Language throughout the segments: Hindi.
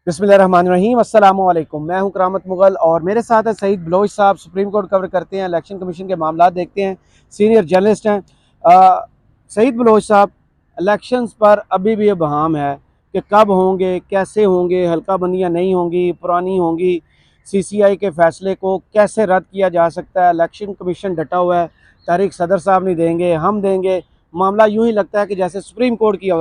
बिस्मिल्लाहिर्रहमानिर्रहीम अस्सलाम वालेकुम। मैं हूं करामत मुगल और मेरे साथ है सईद बलोच साहब। सुप्रीम कोर्ट कवर करते हैं, इलेक्शन कमीशन के मामला देखते हैं, सीनियर जर्नलिस्ट हैं। सईद बलोच साहब, इलेक्शंस पर अभी भी अबहम है कि कब होंगे, कैसे होंगे, हल्का बंदियाँ नहीं होंगी, पुरानी होंगी। CCI के फैसले को कैसे रद्द किया जा सकता है? इलेक्शन कमीशन डटा हुआ है, तारीख सदर साहब नहीं देंगे, हम देंगे। मामला यूँ ही लगता है कि जैसे सुप्रीम कोर्ट की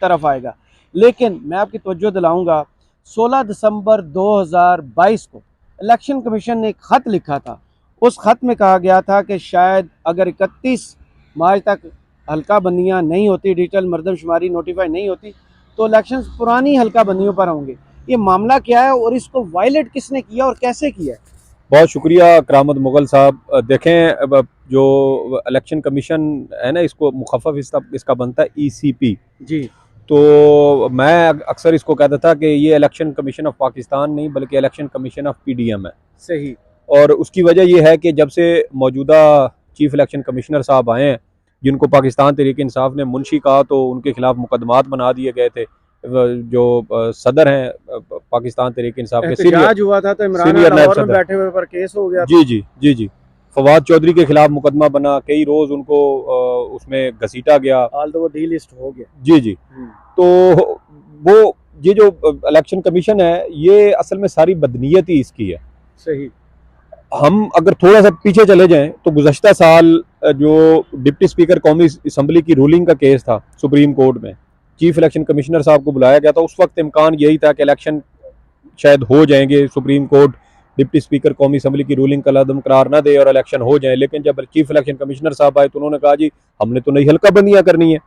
तरफ आएगा। लेकिन मैं आपकी तवज्जो दिलाऊँगा, 16 दिसंबर 2022 को इलेक्शन कमीशन ने एक ख़त लिखा था। उस ख़त में कहा गया था कि शायद अगर 31 मार्च तक हल्का बंदियाँ नहीं होती, डिजिटल मरदमशुमारी नोटिफाई नहीं होती, तो इलेक्शन पुरानी हल्का बंदियों पर होंगे। ये मामला क्या है और इसको वायलेट किसने किया और कैसे किया? बहुत शुक्रिया करामत मुगल साहब। देखें, अब जो इलेक्शन कमीशन है ना, इसको मुखफ़फ़ इसका बनता है ECP। जी तो मैं अक्सर इसको कहता था कि ये इलेक्शन कमीशन ऑफ पाकिस्तान नहीं बल्कि इलेक्शन कमीशन ऑफ PDM है। सही। और उसकी वजह यह है कि जब से मौजूदा चीफ इलेक्शन कमिश्नर साहब आए हैं, जिनको पाकिस्तान तहरीक इंसाफ ने मुंशी कहा, तो उनके खिलाफ मुकदमात बना दिए गए थे। जो सदर हैं पाकिस्तान तहरीक इंसाफ के एहतजाज हुआ था तो इमरान सीनियर नायब लाहौर में सदर, बैठे हुए पर केस हो गया था। जी जी जी जी, फवाद चौधरी के खिलाफ मुकदमा बना, कई रोज उनको उसमें घसीटा गया। हाल तो वो डी लिस्ट हो गया। जी जी। तो वो ये जो इलेक्शन कमीशन है, ये असल में सारी बदनीयत ही इसकी है। सही। हम अगर थोड़ा सा पीछे चले जाएं तो गुज़श्ता साल जो डिप्टी स्पीकर कौमी असम्बली की रूलिंग का केस था सुप्रीम कोर्ट में, चीफ इलेक्शन कमिश्नर साहब को बुलाया गया था। उस वक्त इम्कान यही था कि इलेक्शन शायद हो जाएंगे, सुप्रीम कोर्ट डिप्टी स्पीकर कौमी असम्बली की रूलिंग का लदम करार ना दे और इलेक्शन हो जाए। लेकिन जब चीफ इलेक्शन कमिश्नर साहब आए तो उन्होंने कहा जी हमने तो नई हल्का बंदियां करनी है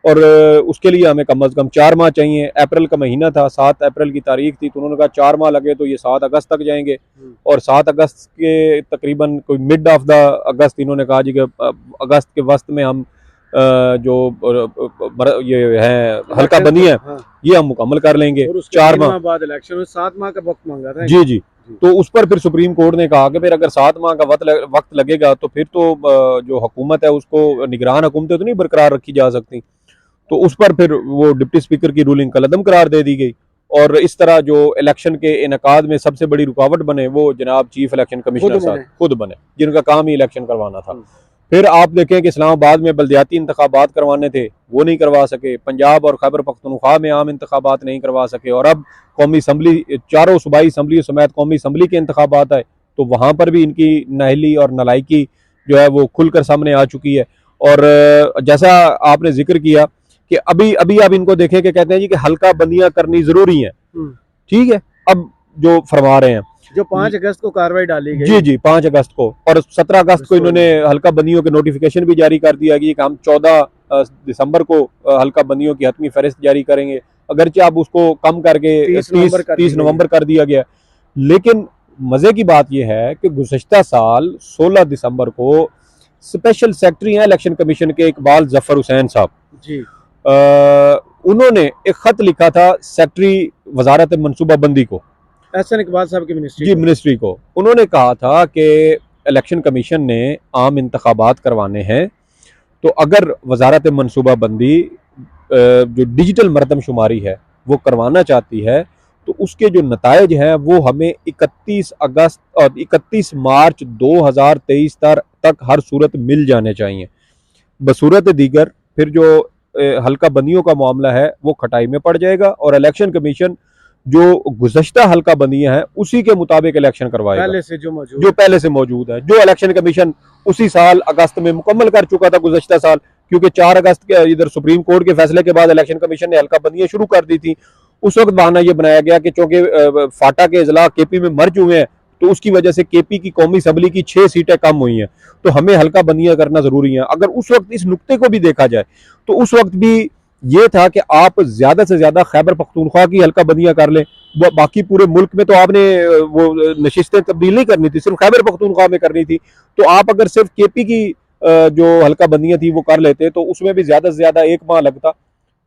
और उसके लिए हमें कम अज़ कम 4 माह चाहिए। अप्रैल का महीना था, 7 अप्रैल की तारीख थी, तो उन्होंने कहा 4 माह लगे तो ये 7 अगस्त तक जाएंगे। और 7 अगस्त के तकरीबन कोई मिड ऑफ द अगस्त इन्होंने कहा जी कि अगस्त के वस्त में हम जो ये है हल्का बंदी है, हाँ। ये हम मुकम्मल कर लेंगे। और उसके 4 3 माह माह बाद इलेक्शन, 7 माह का वक्त मांगा था। जी जी। तो उस पर फिर सुप्रीम कोर्ट ने कहा कि फिर अगर 7 माह का वक्त लगेगा तो फिर तो जो हुकूमत है उसको निगरान हुकूमतें तो नहीं बरकरार रखी जा सकती। तो उस पर फिर वो डिप्टी स्पीकर की रूलिंग कलअदम करार दे दी गई। और इस तरह जो इलेक्शन के इनेकाद में सबसे बड़ी रुकावट बने वो जनाब चीफ इलेक्शन कमिश्नर साहब खुद बने, जिनका काम ही इलेक्शन करवाना था। फिर आप देखें कि इस्लामाबाद में बल्दियाती इंतखाबात करवाने थे, वो नहीं करवा सके। पंजाब और खैबर पख्तूनख्वा में आम इंतखाबात नहीं करवा सके। और अब कौमी असम्बली, चारों सूबाई असम्बली समेत कौमी असम्बली के इंतखाबात आए तो वहाँ पर भी इनकी नाहली और नलायकी जो है वो खुलकर सामने आ चुकी है। और जैसा आपने जिक्र किया कि अभी अभी आप इनको देखें कि कहते हैं जी कि हल्का बंदियां करनी जरूरी है। ठीक है, अब जो फरमा रहे हैं जो 5 अगस्त को कार्रवाई डाली गई, जी जी 5 अगस्त को, और 17 अगस्त को इन्होंने हल्का बंदियों के नोटिफिकेशन भी जारी कर दिया कि हम 14 दिसंबर को हल्का बंदियों की हतमी फहरिस्त जारी करेंगे। अगरचे अब उसको कम करके 30 नवंबर कर दिया गया। लेकिन मजे की बात यह है कि गुज़श्ता साल 16 दिसंबर को स्पेशल सेक्रेटरी हैं इलेक्शन कमीशन के इकबाल जफर हुसैन साहब जी, उन्होंने एक खत लिखा था सेक्रेटरी वजारत मनसूबाबंदी को, एहसन इकबाल साहब की मिनिस्ट्री जी मिनिस्ट्री को। उन्होंने कहा था कि इलेक्शन कमीशन ने आम इंतखाबात करवाने हैं, तो अगर वजारत मनसूबाबंदी जो डिजिटल मरदमशुमारी है वो करवाना चाहती है तो उसके जो नतायज हैं वो हमें 31 अगस्त और 31 मार्च 2023 तक हर सूरत मिल जाने चाहिए। बसूरत दीगर फिर जो हल्का बंदियों का मामला है वो खटाई में पड़ जाएगा और इलेक्शन कमीशन जो गुज़श्ता हल्का बंदियां हैं उसी के मुताबिक इलेक्शन करवाएगा, पहले से जो पहले से मौजूद है, जो इलेक्शन कमीशन उसी साल अगस्त में मुकम्मल कर चुका था गुज़श्ता साल। क्योंकि 4 अगस्त के इधर सुप्रीम कोर्ट के फैसले के बाद इलेक्शन कमीशन ने हल्का बंदियां शुरू कर दी थी। उस वक्त बहाना यह बनाया गया कि चूंकि फाटा के इजला KP में मर्ज हुए हैं तो उसकी वजह से KP की कौमी असम्बली की 6 सीटें कम हुई हैं, तो हमें हल्का बंदियां करना जरूरी है। अगर उस वक्त इस नुक्ते को भी देखा जाए तो उस वक्त भी ये था कि आप ज्यादा से ज्यादा खैबर पख्तूनख्वा की हल्का बंदियां कर लें, बाकी पूरे मुल्क में तो आपने वो नशिस्तें तब्दील नहीं करनी थी, सिर्फ खैबर पख्तूनख्वा में करनी थी। तो आप अगर सिर्फ KP की जो हल्का बंदियां थी वो कर लेते तो उसमें भी ज्यादा से ज्यादा 1 माह लगता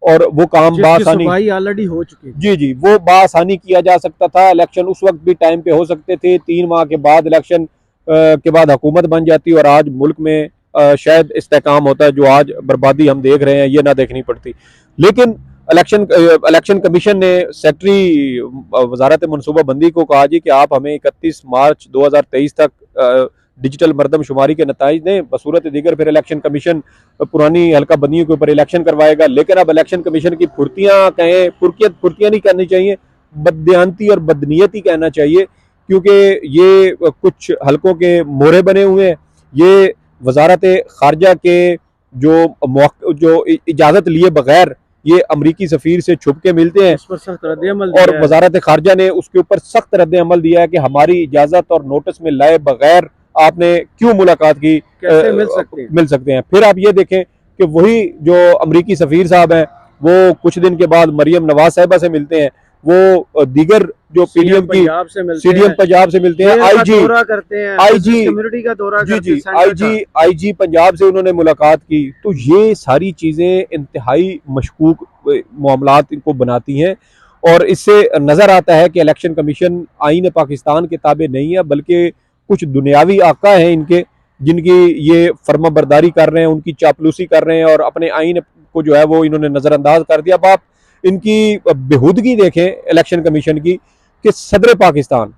और वो काम बासानी ऑलरेडी हो चुकी। जी जी, वो बासानी किया जा सकता था। इलेक्शन उस वक्त भी टाइम पे हो सकते थे। 3 माह के बाद इलेक्शन के बाद हुकूमत बन जाती और आज मुल्क में शायद इस्तेकाम होता है। जो आज बर्बादी हम देख रहे हैं ये ना देखनी पड़ती। लेकिन इलेक्शन कमीशन ने सेक्रेटरी वजारत मनसूबाबंदी को कहा जी कि आप हमें 31 मार्च 2023 तक डिजिटल मरदमशुमारी के नताइज दें, बसूरत दीगर फिर इलेक्शन कमीशन पुरानी हल्का बंदियों के ऊपर इलेक्शन करवाएगा। लेकिन अब इलेक्शन कमीशन की फुर्तियां कहें, फुर्तियां नहीं करनी चाहिए, बददियानती और बदनीयती कहना चाहिए, क्योंकि ये कुछ हलकों के मोहरे बने हुए हैं। ये वजारत खारजा के जो इजाज़त लिए बगैर ये अमरीकी सफीर से छुप के मिलते हैं, इस पर सख्त रद्द-ए-अमल और वजारत खारजा ने उसके ऊपर सख्त रद्द अमल दिया है कि हमारी इजाज़त और नोटिस में लाए बगैर आपने क्यों मुलाकात की, कैसे मिल सकते हैं। फिर आप ये देखें कि वही जो अमरीकी सफीर साहब हैं वो कुछ दिन के बाद मरियम नवाज साहिबा से मिलते हैं, वो दीगर जो पीडीएम की सीडीएम पंजाब से मिलते हैं, आईजी पंजाब से उन्होंने मुलाकात की। तो ये सारी चीजें इंतहाई मशकूक मामलात इनको बनाती हैं, और इससे नजर आता है कि इलेक्शन कमीशन आईन पाकिस्तान के ताबे नहीं है, बल्कि कुछ दुनियावी आका हैं इनके, जिनकी ये फर्मा बरदारी कर रहे हैं, उनकी चापलूसी कर रहे हैं, और अपने आईन को जो है वो इन्होंने नजरअंदाज कर दिया। अब आप इनकी बेहूदगी देखें इलेक्शन कमीशन की, कि सदर पाकिस्तान,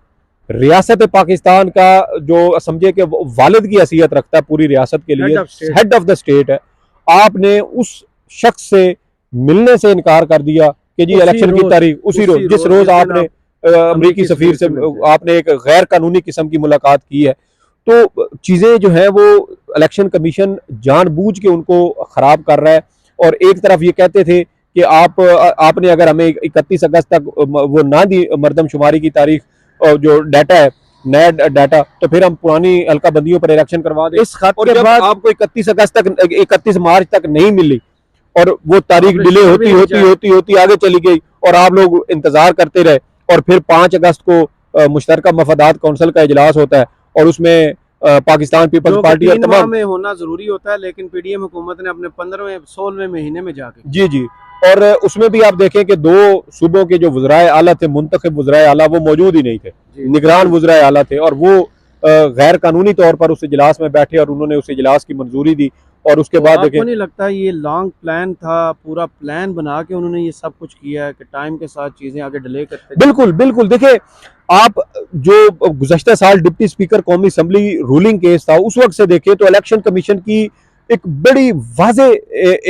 रियासत पाकिस्तान का जो समझे कि वालिद की हैसियत रखता है पूरी रियासत के लिए, हेड ऑफ द स्टेट है, आपने उस शख्स से मिलने से इनकार कर दिया कि जी इलेक्शन की तारीख उसी रोज, जिस रोज आपने अमरीकी सफीर से आपने एक गैर कानूनी किस्म की मुलाकात की है। तो चीजें जो है वो इलेक्शन कमीशन जानबूझ के उनको खराब कर रहा है। और एक तरफ ये कहते थे कि आपने अगर हमें 31 अगस्त तक वो ना दी मरदमशुमारी की तारीख, जो डाटा है नया डाटा, तो फिर हम पुरानी हल्का बंदियों पर इलेक्शन करवा दें। इस खत के बाद आपको 31 अगस्त तक 31 मार्च तक नहीं मिली, और वो तारीख डिले होती आगे चली गई, और आप लोग इंतजार करते रहे, और फिर 5 अगस्त को मुश्तरका मफादात कौंसिल का इजलास होता है, और उसमें पाकिस्तान पीपल्स पार्टी और तमाम में होना जरूरी होता है, लेकिन पीडीएम हुकूमत ने अपने 15वें-16वें महीने में जाके जी और उसमें भी आप देखें कि 2 सूबों के जो वज़राए आला थे, मुंतखब वज़राए आला, वो मौजूद ही नहीं थे, निगरान वज़राए आला थे, और वो गैर कानूनी तौर पर उस इजलास में बैठे और उन्होंने उस इजलास की मंजूरी दी। और उसके बाद आपको नहीं लगता ये लॉन्ग प्लान था, पूरा प्लान बना के उन्होंने ये सब कुछ किया है कि टाइम के साथ चीजें आगे डिले करते? बिल्कुल देखिए, आप जो गुज़श्ता साल डिप्टी स्पीकर कौमी असम्बली रूलिंग केस था, उस वक्त से देखें तो इलेक्शन कमीशन की एक बड़ी वाज़े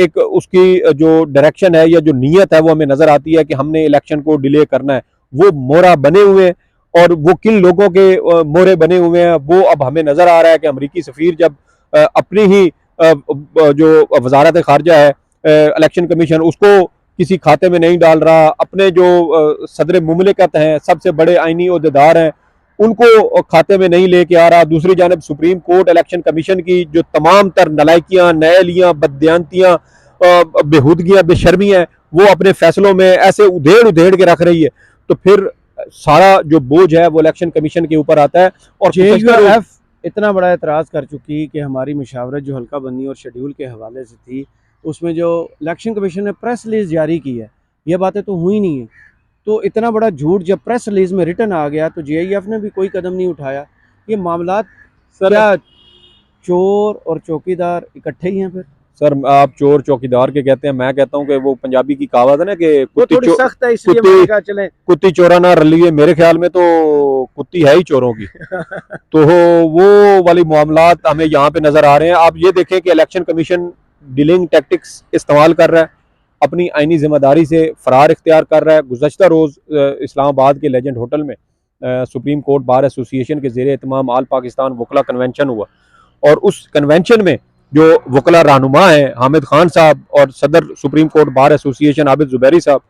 एक उसकी जो डायरेक्शन है या जो नीयत है वो हमें नजर आती है कि हमने इलेक्शन को डिले करना है। वो मोहरा बने हुए हैं, और वो किन लोगों के मोहरे बने हुए हैं वो अब हमें नजर आ रहा है कि अमरीकी सफीर जब अपनी ही जो वजारत खारजा है, इलेक्शन कमीशन उसको किसी खाते में नहीं डाल रहा, अपने जो सदर मुमलिकत हैं, सबसे बड़े आईनी ओहदेदार हैं, उनको खाते में नहीं लेके आ रहा। दूसरी जानब सुप्रीम कोर्ट इलेक्शन कमीशन की जो तमाम तर नलायकियाँ, नयलियाँ, बददियानतियाँ, बेहूदगियाँ, बेशर्मियाँ, वो अपने फैसलों में ऐसे उधेड़ के रख रही है। तो फिर सारा जो बोझ है वो इलेक्शन कमीशन के ऊपर आता है। और इतना बड़ा एतराज़ कर चुकी कि हमारी मुशावरत जो हल्का बंदी और शेड्यूल के हवाले से थी, उसमें जो इलेक्शन कमीशन ने प्रेस रिलीज जारी की है, ये बातें तो हुई नहीं है। तो इतना बड़ा झूठ जब प्रेस रिलीज में रिटर्न आ गया तो जेआईएफ ने भी कोई कदम नहीं उठाया। ये मामला क्या चोर और चौकीदार इकट्ठे ही हैं? फिर सर आप चोर चौकीदार के कहते हैं, मैं कहता हूँ कि वो पंजाबी की कहावत है ना कि थोड़ी सख्त है, इसलिए मैंने कहा चले कुत्ती चोरा ना रलिए। मेरे ख्याल में तो कुत्ती है ही चोरों की। तो वो वाली मामलात हमें यहाँ पे नजर आ रहे हैं। आप ये देखें कि इलेक्शन कमीशन डीलिंग टैक्टिक्स इस्तेमाल कर रहा है, अपनी आईनी जिम्मेदारी से फरार इख्तियार कर रहा है। गुज़श्ता रोज़ इस्लामाबाद के लेजेंड होटल में सुप्रीम कोर्ट बार एसोसिएशन के ज़ेरे एहतमाम आल पाकिस्तान वकला कन्वेंशन हुआ, और उस कन्वेंशन में जो वकला रहनुमा हैं हामिद खान साहब और सदर supreme court bar association Abid Zubairi साहब,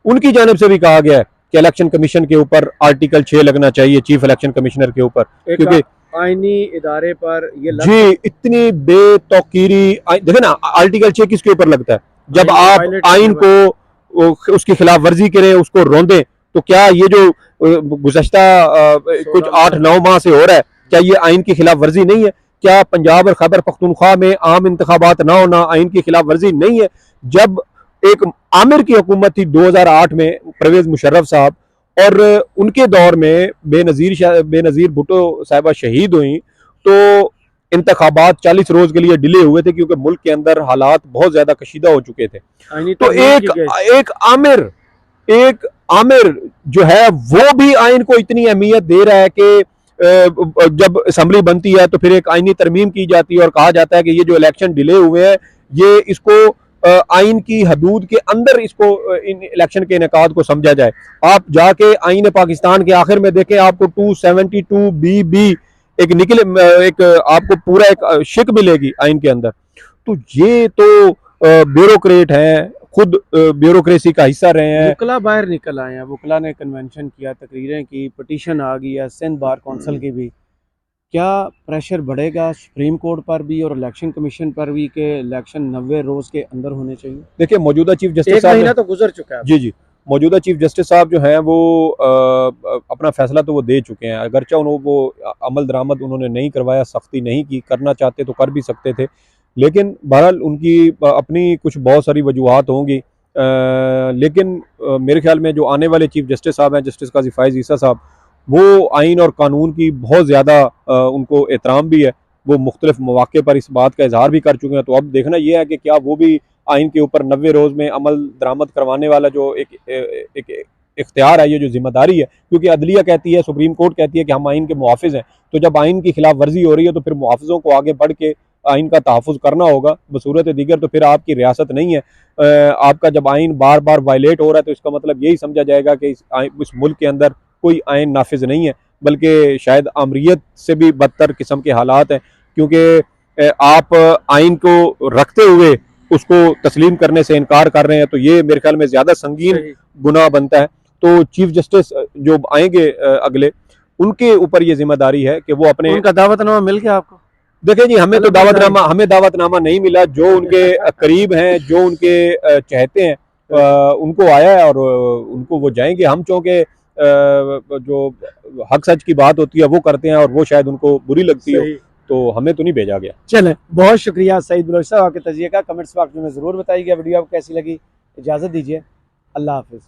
उनकी जानिब से भी कहा गया है कि इलेक्शन कमीशन के ऊपर आर्टिकल 6 लगना चाहिए, चीफ इलेक्शन कमिश्नर के ऊपर, क्योंकि आईनी इदारे पर ये जी इतनी बेतौकीरी। देखे ना, आर्टिकल 6 किसके ऊपर लगता है? जब आप आइन को उसकी खिलाफ वर्जी करें, उसको रोंदें, तो क्या ये जो गुज़श्ता कुछ 8-9 माह से हो रहा है, क्या ये आइन की खिलाफ वर्जी नहीं है? क्या पंजाब और खैबर पख्तूनख्वा में आम इंतखाबात ना होना आइन की खिलाफ वर्जी नहीं है? जब एक आमिर की हुकूमत थी 2008 में, परवेज मुशर्रफ साहब, और उनके दौर में बेनज़ीर भुट्टो साहिबा शहीद हुई, तो इंतखाबात 40 रोज के लिए डिले हुए थे क्योंकि मुल्क के अंदर हालात बहुत ज्यादा कशीदा हो चुके थे। तो एक आमिर जो है वो भी आइन को इतनी अहमियत दे रहा है कि जब असम्बली बनती है तो फिर एक आइनी तरमीम की जाती है और कहा जाता है कि ये जो इलेक्शन डिले हुए हैं ये इसको आइन की हदूद के अंदर इसको इन इलेक्शन के इनेकाद को समझा जाए। आप जाके आइन पाकिस्तान के आखिर में देखें आपको 272 बी एक निकले, एक आपको पूरा एक शिक मिलेगी आइन के अंदर। तो ये तो ब्यूरोक्रेट हैं, खुद ब्यूरोक्रेसी का हिस्सा रहे हैं। वकला बाहर निकल आए हैं, वकला ने कन्वेंशन किया, तकरीरें की, पटिशन आ गई है सिंध बार कौंसिल की भी। क्या प्रेशर बढ़ेगा सुप्रीम कोर्ट पर भी और इलेक्शन कमीशन पर भी कि इलेक्शन 90 रोज के अंदर होने चाहिए? देखिए मौजूदा चीफ जस्टिस एक साहब महीना तो गुजर चुका है। जी जी, मौजूदा चीफ जस्टिस साहब जो हैं वो अपना फैसला तो वो दे चुके हैं, अगरचे उन्होंने वो अमल दरामद उन्होंने नहीं करवाया, सख्ती नहीं की, करना चाहते तो कर भी सकते थे, लेकिन बहरहाल उनकी अपनी कुछ बहुत सारी वजूहात होंगी। लेकिन मेरे ख्याल में जो आने वाले चीफ जस्टिस साहब हैं, जस्टिस काजी फायज ईसा साहब, वो आइन और कानून की बहुत ज़्यादा उनको एहतराम भी है, वो मुख्तलिफ मौके पर इस बात का इजहार भी कर चुके हैं। तो अब देखना यह है कि क्या वो भी आइन के ऊपर 90 रोज़ में अमल दरामद करवाने वाला जो एक इख्तियार है, ये जो जिम्मेदारी है, क्योंकि अदलिया कहती है, सुप्रीम कोर्ट कहती है कि हम आइन के मुहाफिज हैं, तो जब आइन की खिलाफ वर्जी हो रही है तो फिर मुहाफिजों को आगे बढ़ के आइन का तहफ़्फ़ुज़ करना होगा। बसूरत दीगर तो फिर आपकी रियासत नहीं है। आपका जब आइन बार बार वायलेट हो रहा है तो इसका मतलब यही समझा जाएगा कि इस मुल्क के अंदर कोई आइन नाफिज नहीं है, बल्कि शायद आमरीत से भी बदतर किस्म के हालात हैं, क्योंकि आप आइन को रखते हुए उसको तस्लीम करने से इनकार कर रहे हैं, तो ये मेरे ख्याल में ज़्यादा संगीन गुनाह बनता है। तो चीफ जस्टिस जो आएंगे अगले, उनके ऊपर ये जिम्मेदारी है कि वो अपने, उनका दावतनामा मिल गया आपको? देखिए जी, हमें दावतनामा नहीं मिला। जो उनके करीब हैं, जो उनके चाहते हैं, उनको आया है और उनको वो जाएंगे। हम चूँकि जो हक सच की बात होती है वो करते हैं और वो शायद उनको बुरी लगती हो, तो हमें तो नहीं भेजा गया। चलें, बहुत शुक्रिया सईद बलोच साहब, आपके तजिए का कमेंट्स बॉक्स में ज़रूर बताइएगा। वीडियो आपको कैसी लगी, इजाज़त दीजिए, अल्लाह हाफिज़।